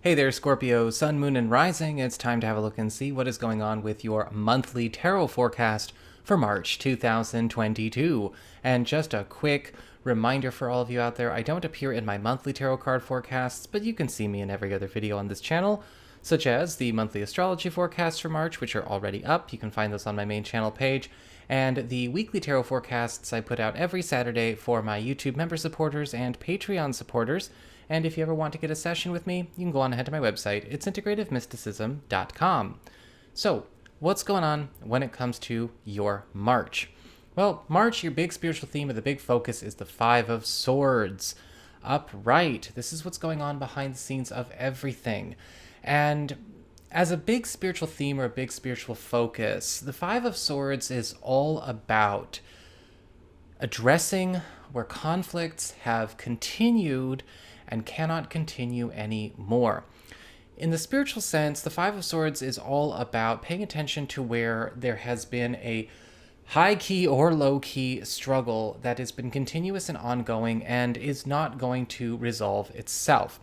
Hey there, Scorpio, Sun, Moon, and Rising. It's time to have a look and see what is going on with your monthly tarot forecast for March 2022. And just a quick reminder for all of you out there, I don't appear in my monthly tarot card forecasts, but you can see me in every other video on this channel, such as the monthly astrology forecasts for March, which are already up. You can find those on my main channel page. And the weekly tarot forecasts I put out every Saturday for my YouTube member supporters and Patreon supporters. And if you ever want to get a session with me, you can go on ahead to my website. It's integrativemysticism.com. So, what's going on when it comes to your March? Well, March, your big spiritual theme or the big focus is the Five of Swords. Upright. This is what's going on behind the scenes of everything. And as a big spiritual theme or a big spiritual focus, the Five of Swords is all about addressing where conflicts have continued and cannot continue anymore. In the spiritual sense, the Five of Swords is all about paying attention to where there has been a high-key or low-key struggle that has been continuous and ongoing and is not going to resolve itself.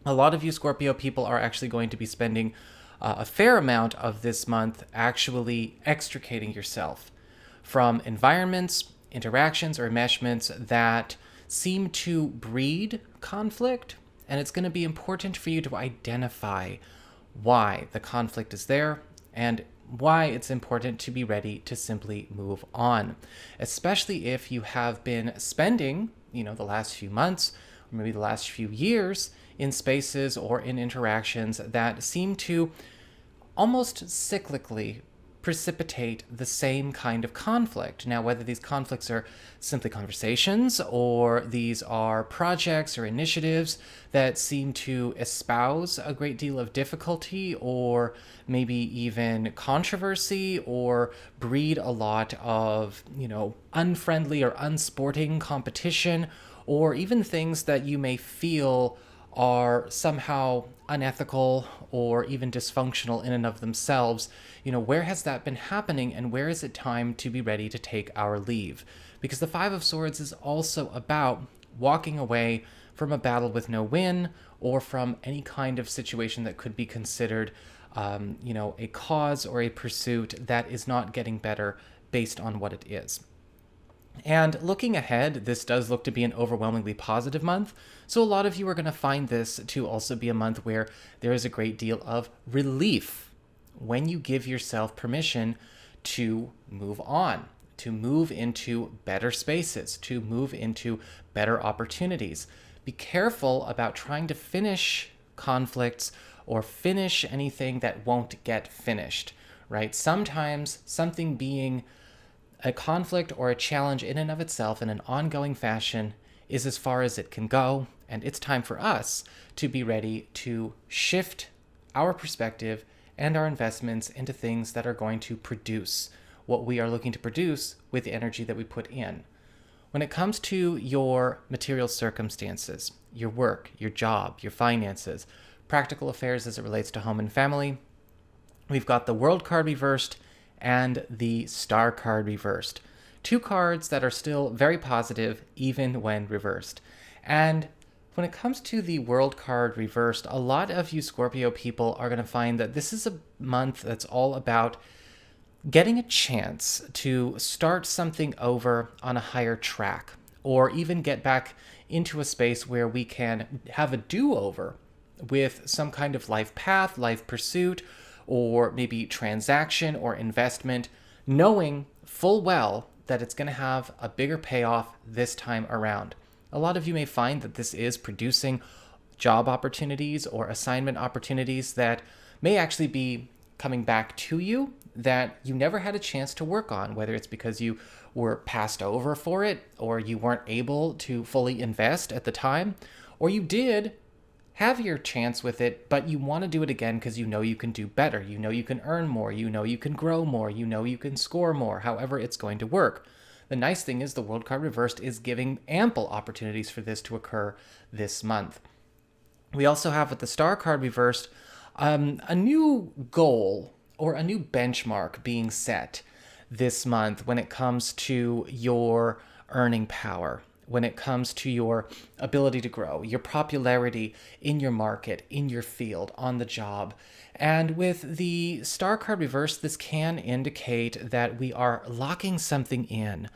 A lot of you Scorpio people are actually going to be spending a fair amount of this month actually extricating yourself from environments, interactions, or enmeshments that seem to breed conflict, and it's going to be important for you to identify why the conflict is there and why it's important to be ready to simply move on, especially if you have been spending, the last few months or maybe the last few years in spaces or in interactions that seem to almost cyclically precipitate the same kind of conflict. Now, whether these conflicts are simply conversations or these are projects or initiatives that seem to espouse a great deal of difficulty or maybe even controversy or breed a lot of, unfriendly or unsporting competition, or even things that you may feel are somehow unethical or even dysfunctional in and of themselves, where has that been happening and where is it time to be ready to take our leave? Because the Five of Swords is also about walking away from a battle with no win or from any kind of situation that could be considered, a cause or a pursuit that is not getting better based on what it is. And looking ahead, this does look to be an overwhelmingly positive month, so a lot of you are going to find this to also be a month where there is a great deal of relief when you give yourself permission to move on, to move into better spaces, to move into better opportunities. Be careful about trying to finish conflicts or finish anything that won't get finished, right? Sometimes something being a conflict or a challenge in and of itself in an ongoing fashion is as far as it can go, and it's time for us to be ready to shift our perspective and our investments into things that are going to produce what we are looking to produce with the energy that we put in. When it comes to your material circumstances, your work, your job, your finances, practical affairs as it relates to home and family, we've got the World card reversed and the Star card reversed. Two cards that are still very positive even when reversed. And when it comes to the World card reversed, a lot of you Scorpio people are going to find that this is a month that's all about getting a chance to start something over on a higher track, or even get back into a space where we can have a do-over with some kind of life path, life pursuit, or maybe transaction or investment, knowing full well that it's going to have a bigger payoff this time around. A lot of you may find that this is producing job opportunities or assignment opportunities that may actually be coming back to you that you never had a chance to work on, whether it's because you were passed over for it or you weren't able to fully invest at the time, or you did have your chance with it, but you want to do it again because you know you can do better. You know you can earn more. You know you can grow more. You know you can score more, however it's going to work. The nice thing is the World card reversed is giving ample opportunities for this to occur this month. We also have with the Star card reversed a new goal or a new benchmark being set this month when it comes to your earning power. when it comes to your ability to grow, your popularity in your market, in your field, on the job. And with the star card reversed, this can indicate that we are locking something in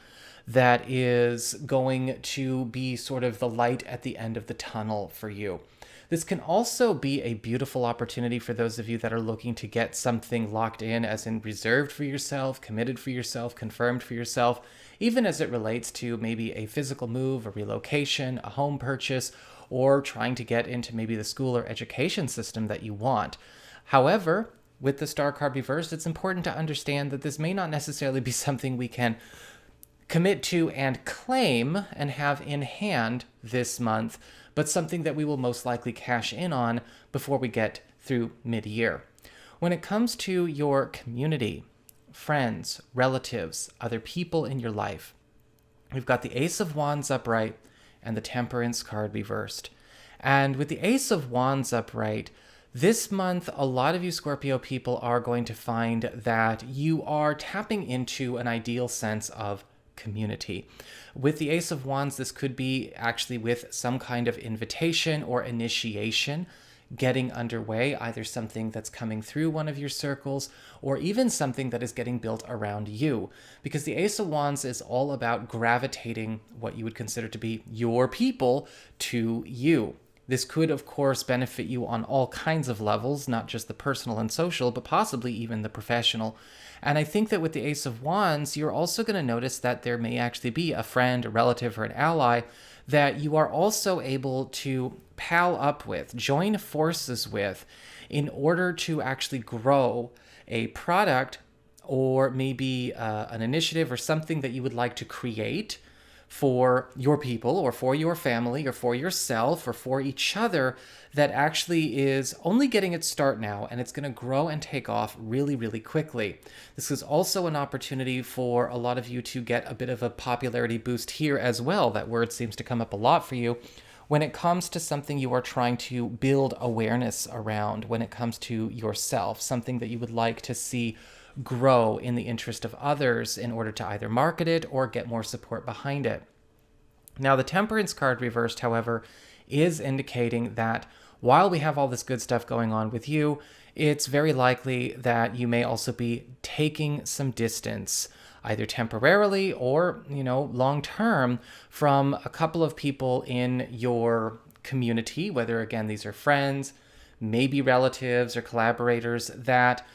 that is going to be sort of the light at the end of the tunnel for you. This can also be a beautiful opportunity for those of you that are looking to get something locked in, as in reserved for yourself, committed for yourself, confirmed for yourself, even as it relates to maybe a physical move, a relocation, a home purchase, or trying to get into maybe the school or education system that you want. However, with the star card reversed, it's important to understand that this may not necessarily be something we can commit to and claim and have in hand this month, but something that we will most likely cash in on before we get through mid-year. When it comes to your community, friends, relatives, other people in your life, we've got the Ace of Wands upright and the Temperance card reversed. And with the Ace of Wands upright, this month, a lot of you Scorpio people are going to find that you are tapping into an ideal sense of community. With the Ace of Wands, this could be actually with some kind of invitation or initiation getting underway, either something that's coming through one of your circles or even something that is getting built around you. Because the Ace of Wands is all about gravitating what you would consider to be your people to you. This could, of course, benefit you on all kinds of levels, not just the personal and social, but possibly even the professional. And I think that with the Ace of Wands, you're also going to notice that there may actually be a friend, a relative, or an ally that you are also able to pal up with, join forces with, in order to actually grow a product or maybe an initiative or something that you would like to create for your people or for your family or for yourself or for each other that actually is only getting its start now, and it's going to grow and take off really, really quickly. This is also an opportunity for a lot of you to get a bit of a popularity boost here as well. That word seems to come up a lot for you when it comes to something you are trying to build awareness around, when it comes to yourself, something that you would like to see grow in the interest of others in order to either market it or get more support behind it. Now, the Temperance card reversed, however, is indicating that while we have all this good stuff going on with you, it's very likely that you may also be taking some distance, either temporarily or, long term, from a couple of people in your community, whether, again, these are friends, maybe relatives or collaborators that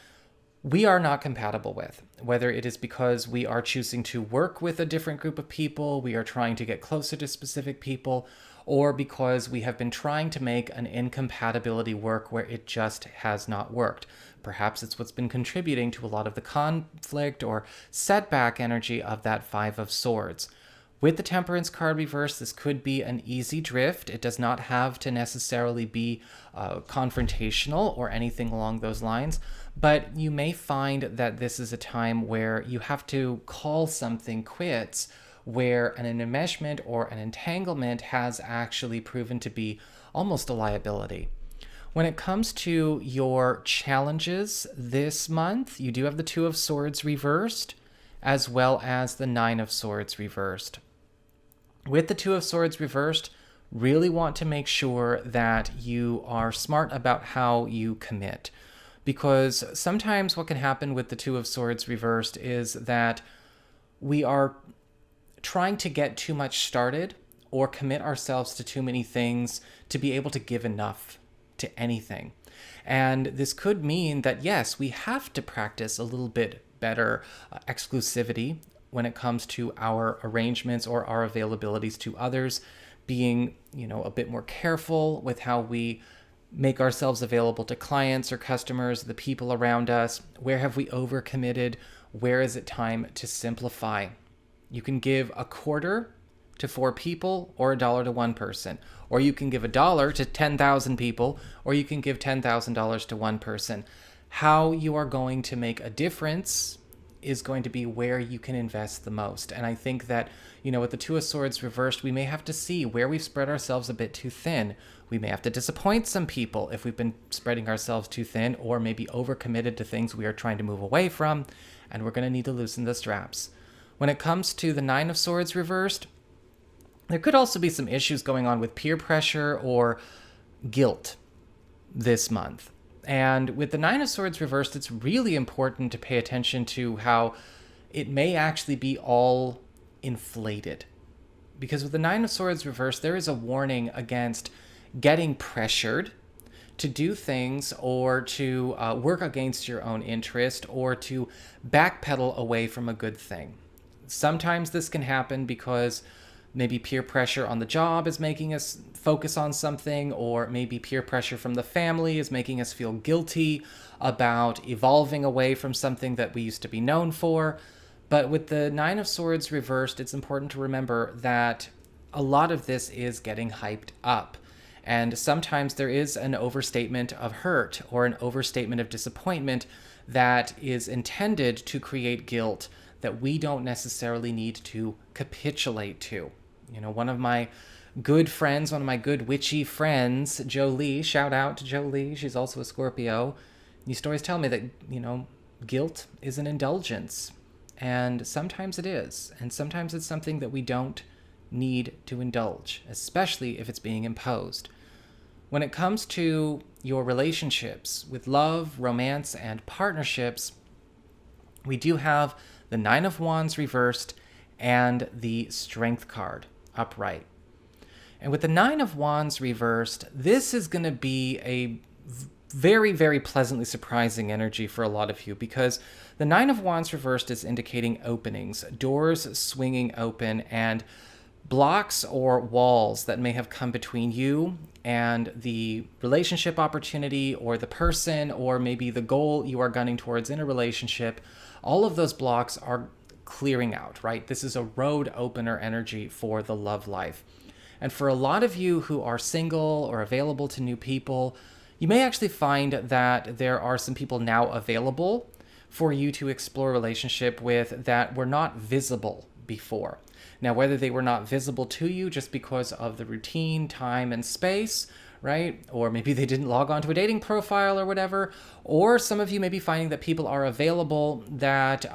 we are not compatible with, whether it is because we are choosing to work with a different group of people, we are trying to get closer to specific people, or because we have been trying to make an incompatibility work where it just has not worked. Perhaps it's what's been contributing to a lot of the conflict or setback energy of that Five of Swords. With the Temperance card reversed, this could be an easy drift. It does not have to necessarily be confrontational or anything along those lines, but you may find that this is a time where you have to call something quits, where an enmeshment or an entanglement has actually proven to be almost a liability. When it comes to your challenges this month, you do have the Two of Swords reversed, as well as the Nine of Swords reversed. With the Two of Swords reversed, really want to make sure that you are smart about how you commit. Because sometimes what can happen with the Two of Swords reversed is that we are trying to get too much started or commit ourselves to too many things to be able to give enough to anything. And this could mean that, yes, we have to practice a little bit better exclusivity when it comes to our arrangements or our availabilities to others, being, a bit more careful with how we make ourselves available to clients or customers, the people around us. Where have we overcommitted? Where is it time to simplify? You can give a quarter to 4 people or $1 to 1 person, or you can give $1 to 10,000 people, or you can give $10,000 to 1 person. How you are going to make a difference is going to be where you can invest the most. And I think that, with the Two of Swords reversed, we may have to see where we've spread ourselves a bit too thin. We may have to disappoint some people if we've been spreading ourselves too thin, or maybe overcommitted to things we are trying to move away from, and we're going to need to loosen the straps. When it comes to the Nine of Swords reversed, There could also be some issues going on with peer pressure or guilt this month. And with the Nine of Swords reversed, it's really important to pay attention to how it may actually be all inflated. Because with the Nine of Swords reversed, there is a warning against getting pressured to do things or to work against your own interest or to backpedal away from a good thing. Sometimes this can happen because maybe peer pressure on the job is making us focus on something, or maybe peer pressure from the family is making us feel guilty about evolving away from something that we used to be known for. But with the Nine of Swords reversed, it's important to remember that a lot of this is getting hyped up. And sometimes there is an overstatement of hurt or an overstatement of disappointment that is intended to create guilt that we don't necessarily need to capitulate to. You know, one of my good friends, one of my good witchy friends, Jolie, shout out to Jolie, she's also a Scorpio, used to always tell me that, you know, guilt is an indulgence. And sometimes it is. And sometimes it's something that we don't need to indulge, especially if it's being imposed. When it comes to your relationships with love, romance, and partnerships, we do have the Nine of Wands reversed and the Strength card upright. And with the Nine of Wands reversed, this is going to be a very, very pleasantly surprising energy for a lot of you, because the Nine of Wands reversed is indicating openings, doors swinging open, and blocks or walls that may have come between you and the relationship opportunity or the person or maybe the goal you are gunning towards in a relationship. All of those blocks are clearing out, right? This is a road opener energy for the love life. And for a lot of you who are single or available to new people, you may actually find that there are some people now available for you to explore a relationship with that were not visible before. Now, whether they were not visible to you just because of the routine, time, and space, right? Or maybe they didn't log on to a dating profile or whatever. Or some of you may be finding that people are available that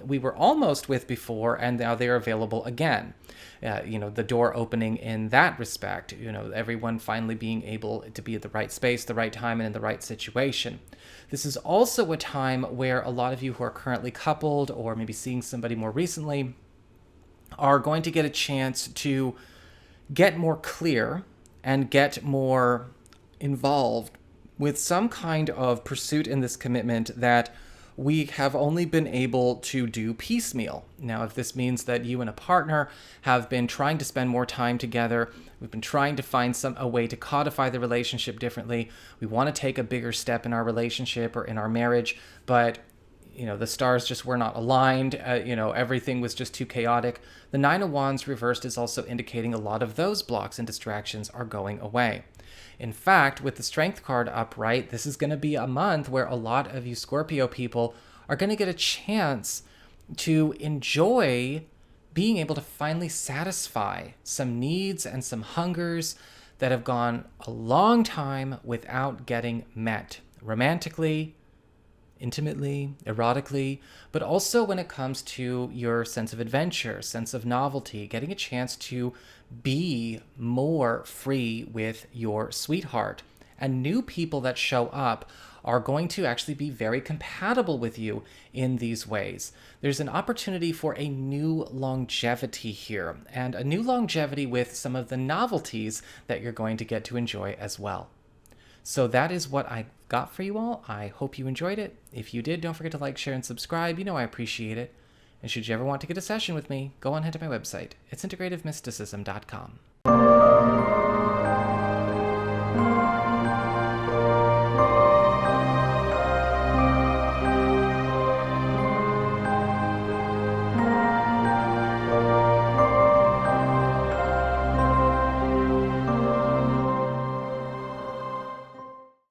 we were almost with before, and now they're available again. The door opening in that respect, everyone finally being able to be at the right space, the right time, and in the right situation. This is also a time where a lot of you who are currently coupled or maybe seeing somebody more recently are going to get a chance to get more clear and get more involved with some kind of pursuit in this commitment that we have only been able to do piecemeal. Now, if this means that you and a partner have been trying to spend more time together, we've been trying to find a way to codify the relationship differently, we want to take a bigger step in our relationship or in our marriage, but the stars just were not aligned, everything was just too chaotic. The Nine of Wands reversed is also indicating a lot of those blocks and distractions are going away. In fact, with the Strength card upright, this is going to be a month where a lot of you Scorpio people are going to get a chance to enjoy being able to finally satisfy some needs and some hungers that have gone a long time without getting met, romantically, intimately, erotically, but also when it comes to your sense of adventure, sense of novelty, getting a chance to be more free with your sweetheart. And new people that show up are going to actually be very compatible with you in these ways. There's an opportunity for a new longevity here, and a new longevity with some of the novelties that you're going to get to enjoy as well. So that is what I got for you all. I hope you enjoyed it. If you did, don't forget to like, share, and subscribe. I appreciate it. And should you ever want to get a session with me, go on ahead to my website. It's integrativemysticism.com.